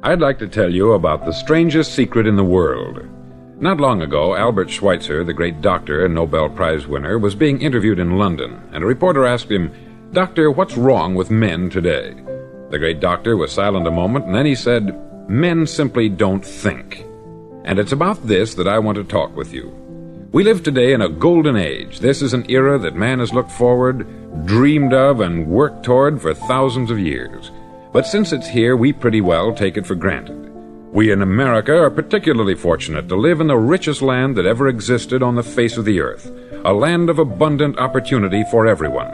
I'd like to tell you about the strangest secret in the world. Not long ago, Albert Schweitzer, the great doctor and Nobel Prize winner, was being interviewed in London, and a reporter asked him, "Doctor, what's wrong with men today?" The great doctor was silent a moment, and then he said, "Men simply don't think." And it's about this that I want to talk with you. We live today in a golden age. This is an era that man has looked forward, dreamed of, and worked toward for thousands of years. But since it's here, we pretty well take it for granted. We in America are particularly fortunate to live in the richest land that ever existed on the face of the earth, a land of abundant opportunity for everyone.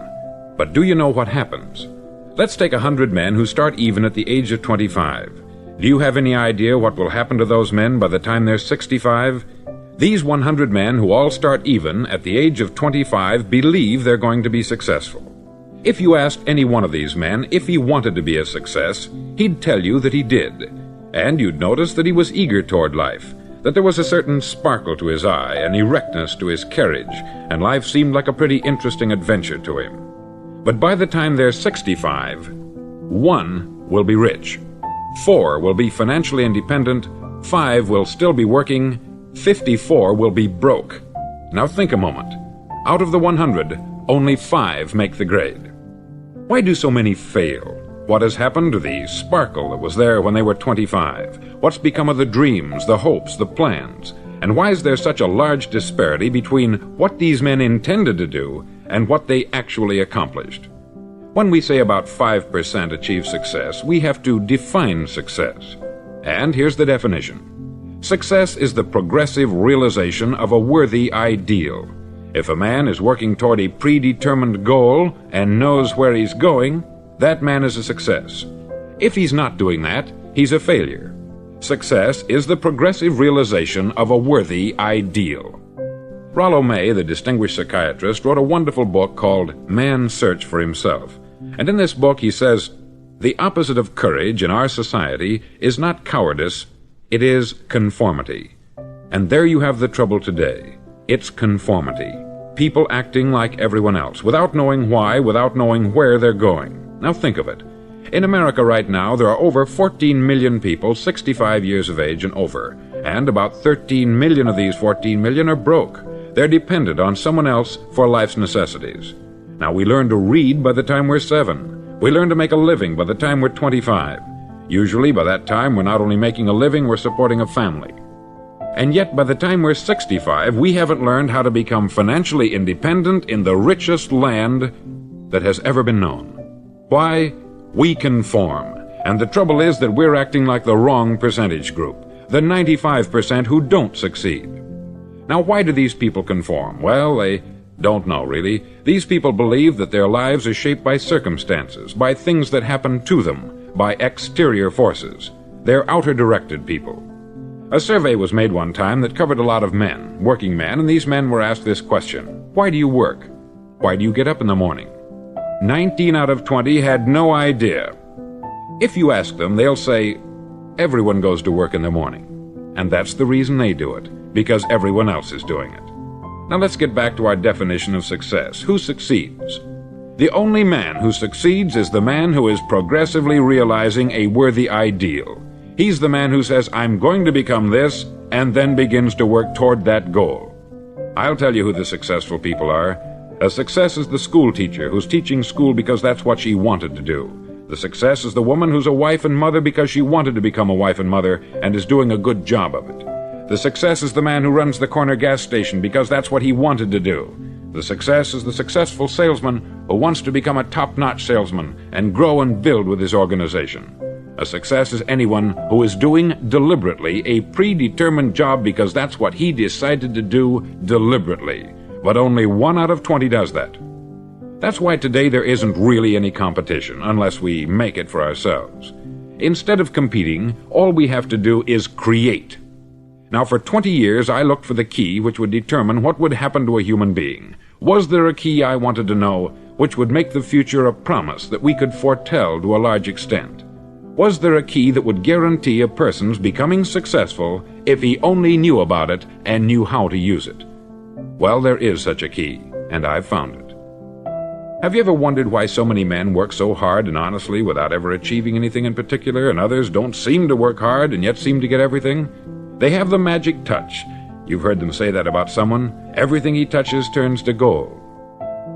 But do you know what happens? Let's take 100 men who start even at the age of 25. Do you have any idea what will happen to those men by the time they're 65? These 100 men who all start even at the age of 25 believe they're going to be successful. If you asked any one of these men if he wanted to be a success, he'd tell you that he did. And you'd notice that he was eager toward life, that there was a certain sparkle to his eye, an erectness to his carriage, and life seemed like a pretty interesting adventure to him. But by the time they're 65, 1 will be rich, 4 will be financially independent, 5 will still be working, 54 will be broke. Now think a moment. Out of the 100, only 5 make the grade. Why do so many fail? What has happened to the sparkle that was there when they were 25? What's become of the dreams, the hopes, the plans? And why is there such a large disparity between what these men intended to do and what they actually accomplished? When we say about 5% achieve success, we have to define success. And here's the definition. Success is the progressive realization of a worthy ideal. If a man is working toward a predetermined goal and knows where he's going, that man is a success. If he's not doing that, he's a failure. Success is the progressive realization of a worthy ideal. Rollo May, the distinguished psychiatrist, wrote a wonderful book called Man's Search for Himself. And in this book he says, "The opposite of courage in our society is not cowardice, it is conformity." And there you have the trouble today. It's conformity. People acting like everyone else, without knowing why, without knowing where they're going. Now think of it. In America right now, there are over 14 million people 65 years of age and over, and about 13 million of these 14 million are broke. They're dependent on someone else for life's necessities. Now, we learn to read by the time we're 7. We learn to make a living by the time we're 25. Usually, by that time, we're not only making a living, we're supporting a family. And yet, by the time we're 65, we haven't learned how to become financially independent in the richest land that has ever been known. Why? We conform. And the trouble is that we're acting like the wrong percentage group, the 95% who don't succeed. Now, why do these people conform? Well, they don't know, really. These people believe that their lives are shaped by circumstances, by things that happen to them, by exterior forces. They're outer-directed people. A survey was made one time that covered a lot of men, working men, and these men were asked this question: why do you work? Why do you get up in the morning? 19 out of 20 had no idea. If you ask them, they'll say, everyone goes to work in the morning. And that's the reason they do it, because everyone else is doing it. Now let's get back to our definition of success. Who succeeds? The only man who succeeds is the man who is progressively realizing a worthy ideal. He's the man who says, I'm going to become this, and then begins to work toward that goal. I'll tell you who the successful people are. A success is the school teacher who's teaching school because that's what she wanted to do. The success is the woman who's a wife and mother because she wanted to become a wife and mother and is doing a good job of it. The success is the man who runs the corner gas station because that's what he wanted to do. The success is the successful salesman who wants to become a top-notch salesman and grow and build with his organization. A success is anyone who is doing deliberately a predetermined job because that's what he decided to do deliberately. But only 1 out of 20 does that. That's why today there isn't really any competition, unless we make it for ourselves. Instead of competing, all we have to do is create. Now, for 20 years, I looked for the key which would determine what would happen to a human being. Was there a key I wanted to know which would make the future a promise that we could foretell to a large extent? Was there a key that would guarantee a person's becoming successful if he only knew about it and knew how to use it? Well, there is such a key, and I've found it. Have you ever wondered why so many men work so hard and honestly without ever achieving anything in particular, and others don't seem to work hard and yet seem to get everything? They have the magic touch. You've heard them say that about someone. Everything he touches turns to gold.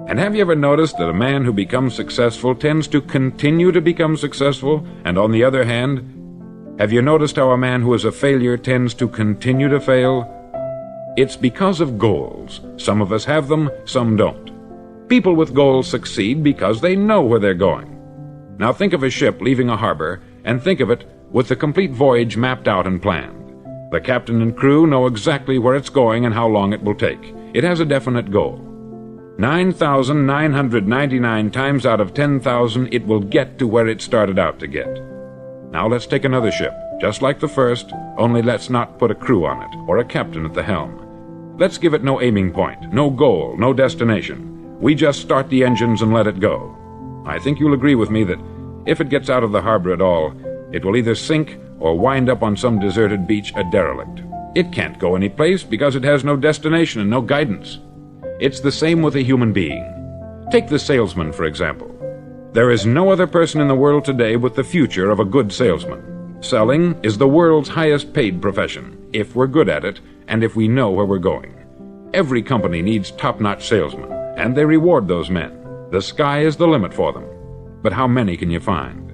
And have you ever noticed that a man who becomes successful tends to continue to become successful, and on the other hand, have you noticed how a man who is a failure tends to continue to fail? It's because of goals. Some of us have them, some don't. People with goals succeed because they know where they're going. Now think of a ship leaving a harbor, and think of it with the complete voyage mapped out and planned. The captain and crew know exactly where it's going and how long it will take. It has a definite goal. 9,999 times out of 10,000 it will get to where it started out to get. Now let's take another ship, just like the first, only let's not put a crew on it, or a captain at the helm. Let's give it no aiming point, no goal, no destination. We just start the engines and let it go. I think you'll agree with me that if it gets out of the harbor at all, it will either sink or wind up on some deserted beach a derelict. It can't go any place because it has no destination and no guidance. It's the same with a human being. Take the salesman, for example. There is no other person in the world today with the future of a good salesman. Selling is the world's highest paid profession, if we're good at it and if we know where we're going. Every company needs top-notch salesmen, and they reward those men. The sky is the limit for them. But how many can you find?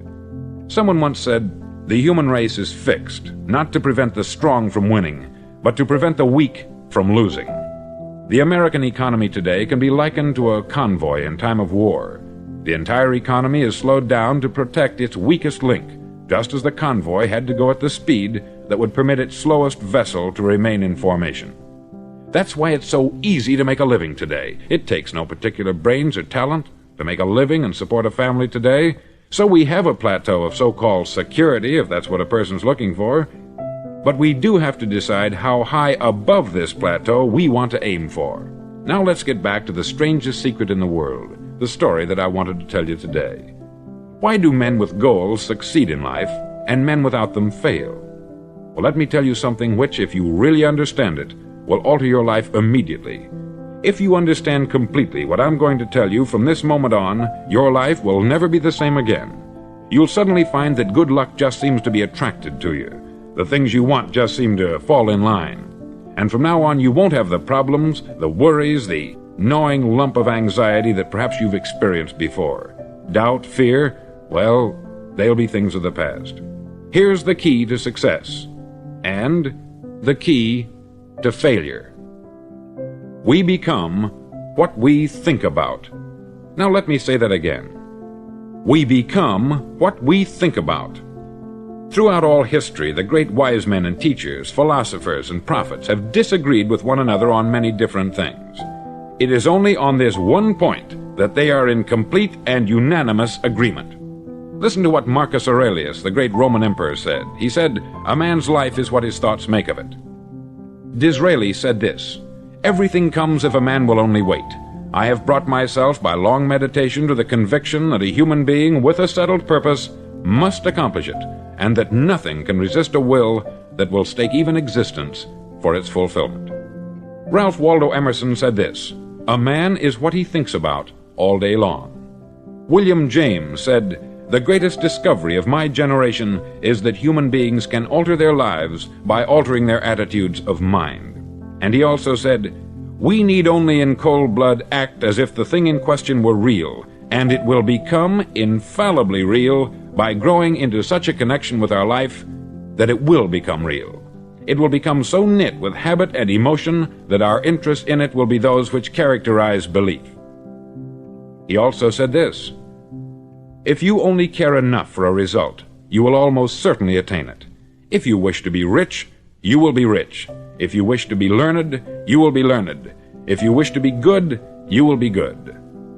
Someone once said, "The human race is fixed, not to prevent the strong from winning, but to prevent the weak from losing." The American economy today can be likened to a convoy in time of war. The entire economy is slowed down to protect its weakest link, just as the convoy had to go at the speed that would permit its slowest vessel to remain in formation. That's why it's so easy to make a living today. It takes no particular brains or talent to make a living and support a family today. So we have a plateau of so-called security, if that's what a person's looking for. But we do have to decide how high above this plateau we want to aim for. Now let's get back to the strangest secret in the world, the story that I wanted to tell you today. Why do men with goals succeed in life and men without them fail? Well, let me tell you something which, if you really understand it, will alter your life immediately. If you understand completely what I'm going to tell you from this moment on, your life will never be the same again. You'll suddenly find that good luck just seems to be attracted to you. The things you want just seem to fall in line. And from now on, you won't have the problems, the worries, the gnawing lump of anxiety that perhaps you've experienced before. Doubt, fear, well, they'll be things of the past. Here's the key to success, and the key to failure. We become what we think about. Now let me say that again. We become what we think about. Throughout all history, the great wise men and teachers, philosophers and prophets have disagreed with one another on many different things. It is only on this one point that they are in complete and unanimous agreement. Listen to what Marcus Aurelius, the great Roman emperor, said. He said, "A man's life is what his thoughts make of it." Disraeli said this, "Everything comes if a man will only wait. I have brought myself by long meditation to the conviction that a human being with a settled purpose must accomplish it, and that nothing can resist a will that will stake even existence for its fulfillment." Ralph Waldo Emerson said this, "A man is what he thinks about all day long." William James said, "The greatest discovery of my generation is that human beings can alter their lives by altering their attitudes of mind." And he also said, "We need only in cold blood act as if the thing in question were real, and it will become infallibly real by growing into such a connection with our life that it will become real. It will become so knit with habit and emotion that our interest in it will be those which characterize belief." He also said this, "If you only care enough for a result, you will almost certainly attain it. If you wish to be rich, you will be rich. If you wish to be learned, you will be learned. If you wish to be good, you will be good.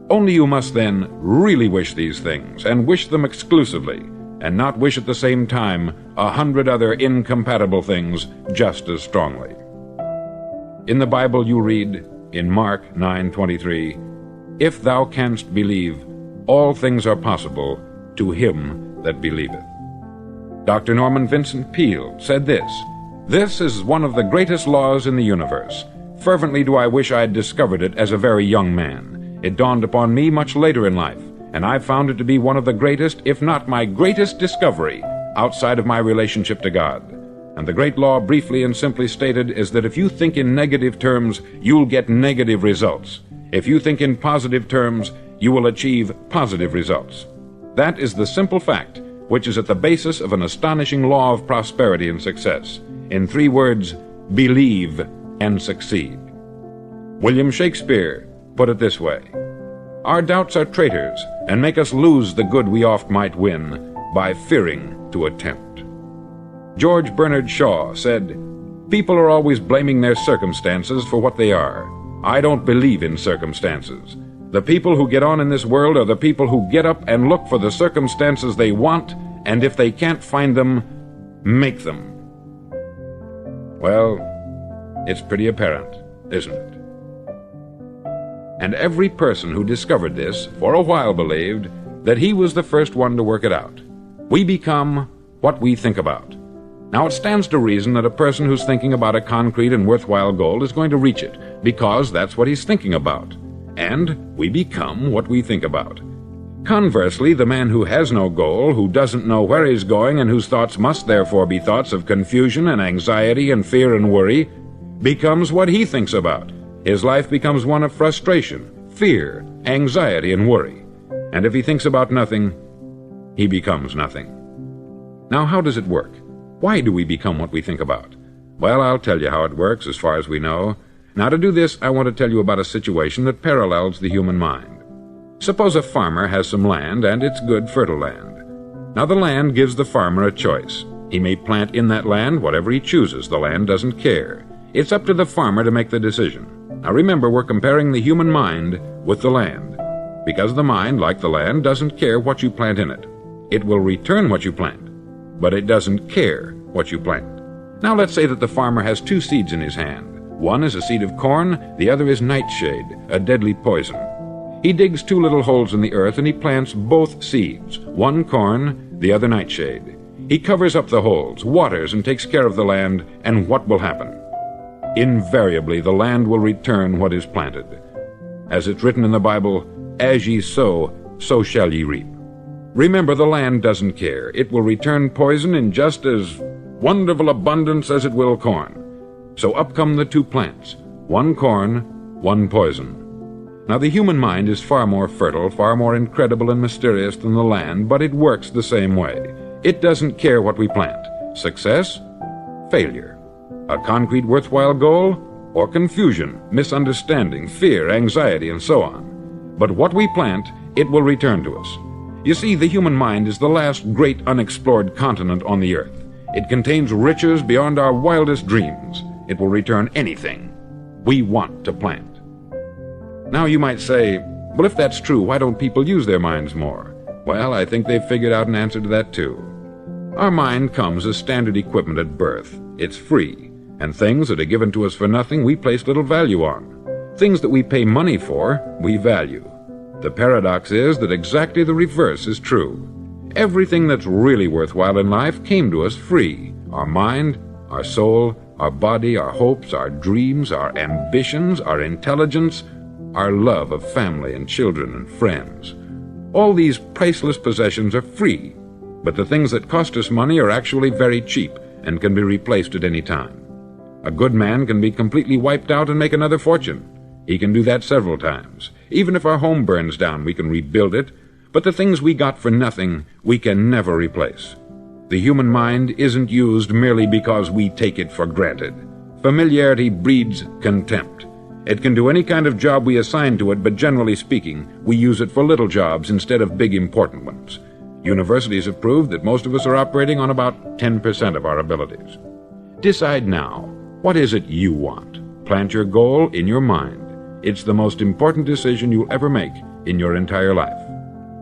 Only you must then really wish these things, and wish them exclusively, and not wish at the same time 100 other incompatible things just as strongly." In the Bible you read, in Mark 9:23, "If thou canst believe, all things are possible to him that believeth." Dr. Norman Vincent Peale said this, "This is one of the greatest laws in the universe. Fervently do I wish I had discovered it as a very young man. It dawned upon me much later in life, and I found it to be one of the greatest, if not my greatest discovery, outside of my relationship to God. And the great law, briefly and simply stated, is that if you think in negative terms, you'll get negative results. If you think in positive terms, you will achieve positive results. That is the simple fact which is at the basis of an astonishing law of prosperity and success. In 3 words, believe and succeed. William Shakespeare put it this way: "Our doubts are traitors, and make us lose the good we oft might win, by fearing to attempt." George Bernard Shaw said, "People are always blaming their circumstances for what they are. I don't believe in circumstances. The people who get on in this world are the people who get up and look for the circumstances they want, and if they can't find them, make them." Well, it's pretty apparent, isn't it? And every person who discovered this for a while believed that he was the first one to work it out. We become what we think about. Now, it stands to reason that a person who's thinking about a concrete and worthwhile goal is going to reach it, because that's what he's thinking about. And we become what we think about. Conversely, the man who has no goal, who doesn't know where he's going, and whose thoughts must therefore be thoughts of confusion and anxiety and fear and worry, becomes what he thinks about. His life becomes one of frustration, fear, anxiety, and worry. And if he thinks about nothing, he becomes nothing. Now, how does it work? Why do we become what we think about? Well, I'll tell you how it works as far as we know. Now, to do this, I want to tell you about a situation that parallels the human mind. Suppose a farmer has some land, and it's good, fertile land. Now, the land gives the farmer a choice. He may plant in that land whatever he chooses. The land doesn't care. It's up to the farmer to make the decision. Now, remember, we're comparing the human mind with the land, because the mind, like the land, doesn't care what you plant in it. It will return what you plant, but it doesn't care what you plant. Now, let's say that the farmer has 2 seeds in his hand. One is a seed of corn, the other is nightshade, a deadly poison. He digs 2 little holes in the earth and he plants both seeds, one corn, the other nightshade. He covers up the holes, waters, and takes care of the land, and what will happen? Invariably, the land will return what is planted. As it's written in the Bible, "As ye sow, so shall ye reap." Remember, the land doesn't care. It will return poison in just as wonderful abundance as it will corn. So up come the 2 plants, one corn, one poison. Now, the human mind is far more fertile, far more incredible and mysterious than the land, but it works the same way. It doesn't care what we plant. Success, failure. A concrete worthwhile goal, or confusion, misunderstanding, fear, anxiety, and so on. But what we plant, it will return to us. You see, the human mind is the last great unexplored continent on the earth. It contains riches beyond our wildest dreams. It will return anything we want to plant. Now, you might say, well, if that's true, why don't people use their minds more? Well, I think they've figured out an answer to that too. Our mind comes as standard equipment at birth. It's free, and things that are given to us for nothing we place little value on. Things that we pay money for, we value. The paradox is that exactly the reverse is true. Everything that's really worthwhile in life came to us free. Our mind, our soul, our body, our hopes, our dreams, our ambitions, our intelligence, our love of family and children and friends. All these priceless possessions are free, but the things that cost us money are actually very cheap and can be replaced at any time. A good man can be completely wiped out and make another fortune. He can do that several times. Even if our home burns down, we can rebuild it, but the things we got for nothing, we can never replace. The human mind isn't used merely because we take it for granted. Familiarity breeds contempt. It can do any kind of job we assign to it, but generally speaking, we use it for little jobs instead of big important ones. Universities have proved that most of us are operating on about 10% of our abilities. Decide now, what is it you want? Plant your goal in your mind. It's the most important decision you'll ever make in your entire life.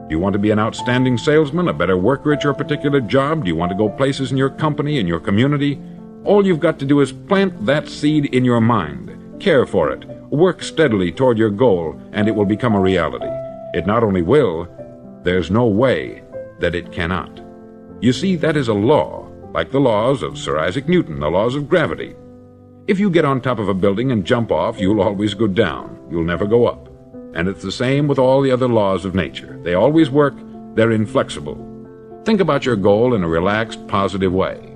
Do you want to be an outstanding salesman, a better worker at your particular job? Do you want to go places in your company, in your community? All you've got to do is plant that seed in your mind. Care for it. Work steadily toward your goal, and it will become a reality. It not only will, there's no way that it cannot. You see, that is a law, like the laws of Sir Isaac Newton, the laws of gravity. If you get on top of a building and jump off, you'll always go down. You'll never go up. And it's the same with all the other laws of nature. They always work, they're inflexible. Think about your goal in a relaxed, positive way.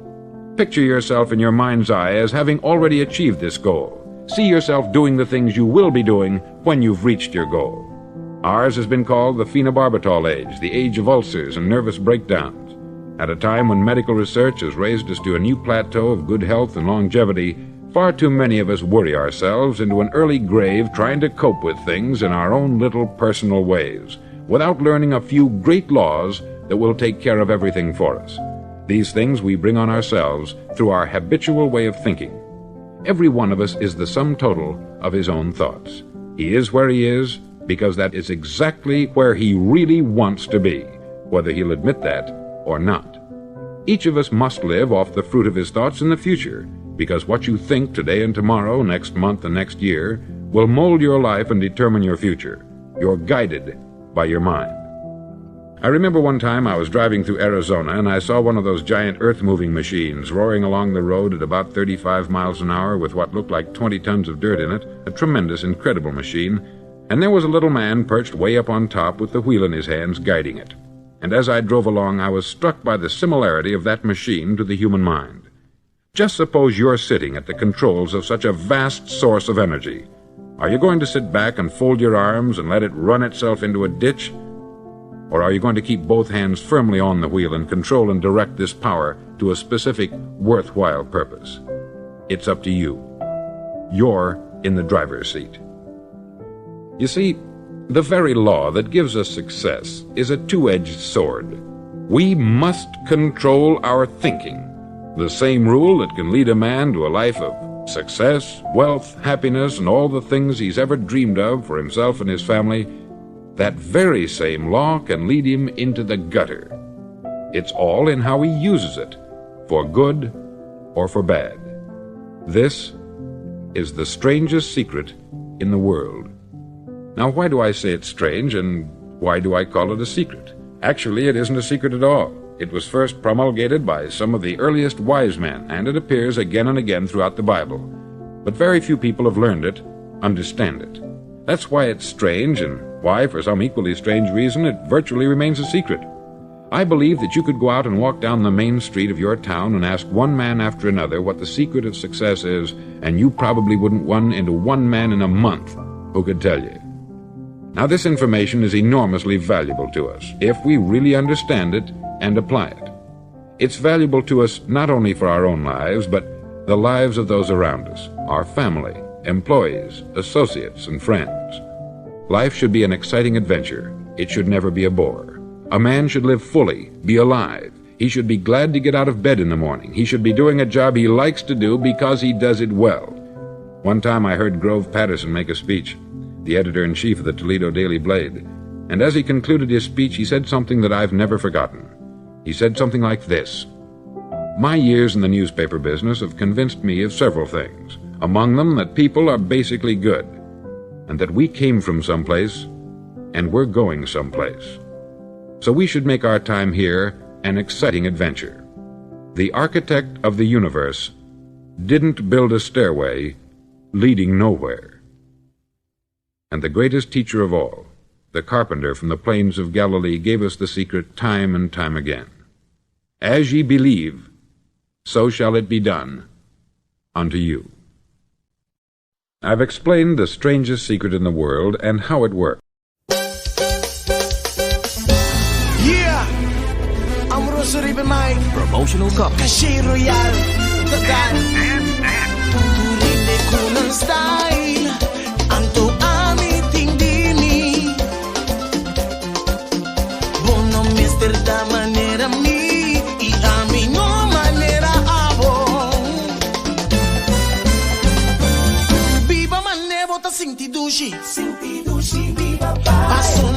Picture yourself in your mind's eye as having already achieved this goal. See yourself doing the things you will be doing when you've reached your goal. Ours has been called the phenobarbital age, the age of ulcers and nervous breakdowns. At a time when medical research has raised us to a new plateau of good health and longevity, far too many of us worry ourselves into an early grave trying to cope with things in our own little personal ways, without learning a few great laws that will take care of everything for us. These things we bring on ourselves through our habitual way of thinking. Every one of us is the sum total of his own thoughts. He is where he is because that is exactly where he really wants to be, whether he'll admit that or not. Each of us must live off the fruit of his thoughts in the future, because what you think today and tomorrow, next month and next year, will mold your life and determine your future. You're guided by your mind. I remember one time I was driving through Arizona and I saw one of those giant earth-moving machines roaring along the road at about 35 miles an hour with what looked like 20 tons of dirt in it, a tremendous, incredible machine, and there was a little man perched way up on top with the wheel in his hands guiding it. And as I drove along, I was struck by the similarity of that machine to the human mind. Just suppose you're sitting at the controls of such a vast source of energy. Are you going to sit back and fold your arms and let it run itself into a ditch? Or are you going to keep both hands firmly on the wheel and control and direct this power to a specific, worthwhile purpose? It's up to you. You're in the driver's seat. You see, the very law that gives us success is a two-edged sword. We must control our thinking. The same rule that can lead a man to a life of success, wealth, happiness, and all the things he's ever dreamed of for himself and his family, that very same law can lead him into the gutter. It's all in how he uses it, for good or for bad. This is the strangest secret in the world. Now, why do I say it's strange, and why do I call it a secret? Actually, it isn't a secret at all. It was first promulgated by some of the earliest wise men, and it appears again and again throughout the Bible. But very few people have learned it, understand it. That's why it's strange, and why, for some equally strange reason, it virtually remains a secret. I believe that you could go out and walk down the main street of your town and ask one man after another what the secret of success is, and you probably wouldn't run into one man in a month who could tell you. Now, this information is enormously valuable to us if we really understand it and apply it. It's valuable to us not only for our own lives, but the lives of those around us, our family, employees, associates, and friends. Life should be an exciting adventure. It should never be a bore. A man should live fully, be alive. He should be glad to get out of bed in the morning. He should be doing a job he likes to do because he does it well. One time I heard Grove Patterson make a speech, the editor-in-chief of the Toledo Daily Blade, and as he concluded his speech, he said something that I've never forgotten. He said something like this: "My years in the newspaper business have convinced me of several things, among them that people are basically good, and that we came from someplace, and we're going someplace. So we should make our time here an exciting adventure. The architect of the universe didn't build a stairway leading nowhere." And the greatest teacher of all, the carpenter from the plains of Galilee, gave us the secret time and time again. As ye believe, so shall it be done unto you. I've explained the strangest secret in the world and how it works. Yeah, I'm Rosary Mike. Promotional copy. Caché Royal. Total. Turinde ko ng style. Ang to amiting dini. Bono mister da manera mi. I-amin no manera abong. Viva manevo ta sing ti dushi. Sing ti dushi, viva pa. Paso